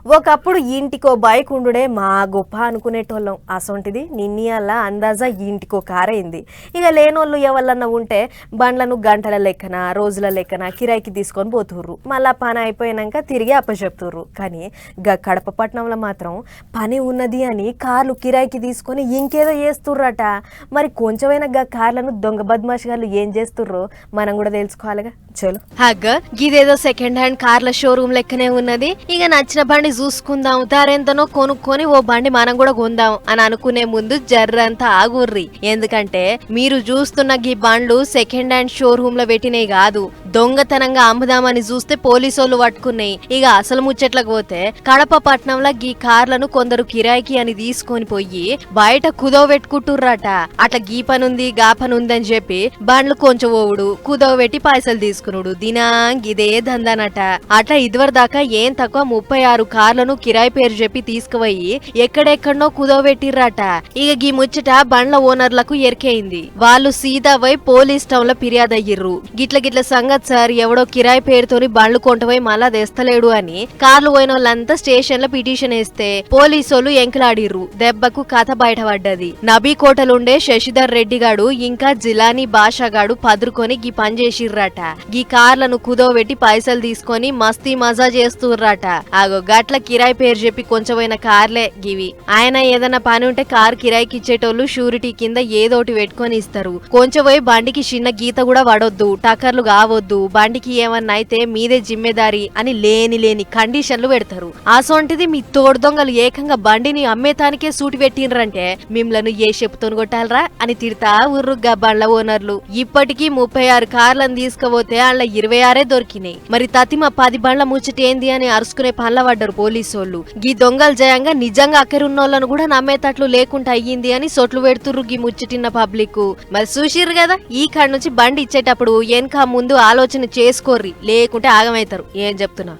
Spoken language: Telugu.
ఒకప్పుడు ఇంటికో బైక్ ఉండుడే మా గొప్ప అనుకునేటోళ్ళం. అసొంటిది నిన్నీయల్లా అందాజా ఇంటికో కారైంది. ఇక లేనోళ్ళు ఎవరన్నా ఉంటే బండ్లను గంటల లెక్కన రోజుల లెక్కన కిరాయికి తీసుకొని పోతుర్రు. మళ్ళా పని అయిపోయినాక తిరిగి అప్పచెప్తుర్రు. కానీ కడప పట్టణంలో మాత్రం పని ఉన్నది అని కార్లు కిరాయికి తీసుకొని ఇంకేదో చేస్తుర్రట. మరి కొంచెమైనా కార్లను దొంగ బద్మాష్ గారు ఏం చేస్తుర్రో మనం కూడా తెలుసుకోవాలిగా. చలో గిదేదో సెకండ్ హ్యాండ్ కార్ల షోరూమ్ లెక్కనే ఉన్నది. ఇక నచ్చిన బండి చూసుకుందాం, ధరెంతనో కొనుక్కొని ఓ బండి మనం కూడా కొందాం అని అనుకునే ముందు జర్రంతా ఆగుర్రి. ఎందుకంటే మీరు చూస్తున్న గీ బండ్లు సెకండ్ హ్యాండ్ షోరూమ్ లో పెట్టినవి కాదు, దొంగతనంగా అమ్ముదామని చూస్తే పోలీసోళ్ళు పట్టుకున్నాయి. ఇక అసలు ముచ్చట్లకు పోతే కడప పట్నంలో గీ కార్లను కొందరు కిరాయికి అని తీసుకొని పోయి బయట కుదవ పెట్టుకుంటుర్రట. అట్లా గీ పనుంది గా పనుంది అని చెప్పి బండ్లు కొంచెం ఓవుడు, కుదవ పెట్టి పైసలు తీసుకునుడు దినాంగ్ ఇదే దందానట. అట్లా ఇదివర దాకా ఏం తక్కువ 36 కార్లను కిరాయి పేరు చెప్పి తీసుకుపోయి ఎక్కడెక్కడనో కుదవబెట్టిర్రట. ఇక గీ ముచ్చట బండ్ల ఓనర్లకు ఎరికైంది. వాళ్ళు సీదా పోయి పోలీస్ టౌన్ లో ఫిర్యాదు అయ్యిర్రు. గిట్ల సంగతి సార్, ఎవడో కిరాయి పేరుతోని బండ్లు కొంటపోయి మళ్ళా తెస్తలేడు అని కార్లు పోయిన వాళ్ళంతా స్టేషన్ లో పిటిషన్ వేస్తే పోలీసోళ్ళు ఎంకలాడిర్రు. దెబ్బకు కథ బయటపడ్డది. నబీకోటలుండే శశిధర్ రెడ్డి గాడు ఇంకా జిలానీ బాషా గాడు పదురుకొని గీ పని చేసిర్రట. గీ కార్లను కుదోబెట్టి పైసలు తీసుకొని మస్తీ మజా చేస్తుర్రట. ఆగో గట్ల కిరాయి పేరు చెప్పి కొంచెమైన కార్లే గివి. ఆయన ఏదైనా పని ఉంటే కార్ కిరాయికి ఇచ్చేటోళ్ళు షూరిటీ కింద ఏదోటి పెట్టుకొని ఇస్తారు. కొంచెం పోయి బండికి చిన్న గీత కూడా పడొద్దు, టక్కర్లు కావద్దు, బండికి ఏమన్నా అయితే మీదే జిమ్మెదారి అని లేని కండిషన్లు పెడతారు. అసొంటిది మీ తోడు దొంగలు ఏకంగా బండిని అమ్మేతానికే సూటి పెట్టినరంటే మిమ్మల్ని ఏ చెప్పుతోని కొట్టాలరా అని తిడతా ఉర్రుగా బండ్ల ఓనర్లు. ఇప్పటికీ 36 కార్లను తీసుకుపోతే అలా 26 దొరికినాయి. మరి తతిమ 10 బండ్ల ముచ్చటేంది అని అరుచుకునే పనుల పడ్డారు పోలీసోళ్ళు. గీ దొంగలు జయంగా నిజంగా అక్కరున్నోళ్ళను కూడా నమ్మేటట్లు లేకుండా అయ్యింది అని సొట్లు పెడుతుర్రు గీ ముచ్చటిన్న పబ్లిక్. మరి చూసిర్రు కదా, ఈ కాడ నుంచి బండి ఇచ్చేటప్పుడు వెనక ముందు ఆలోచన చేసుకోర్రి, లేకుంటే ఆగమైతారు. ఏం చెప్తున్నా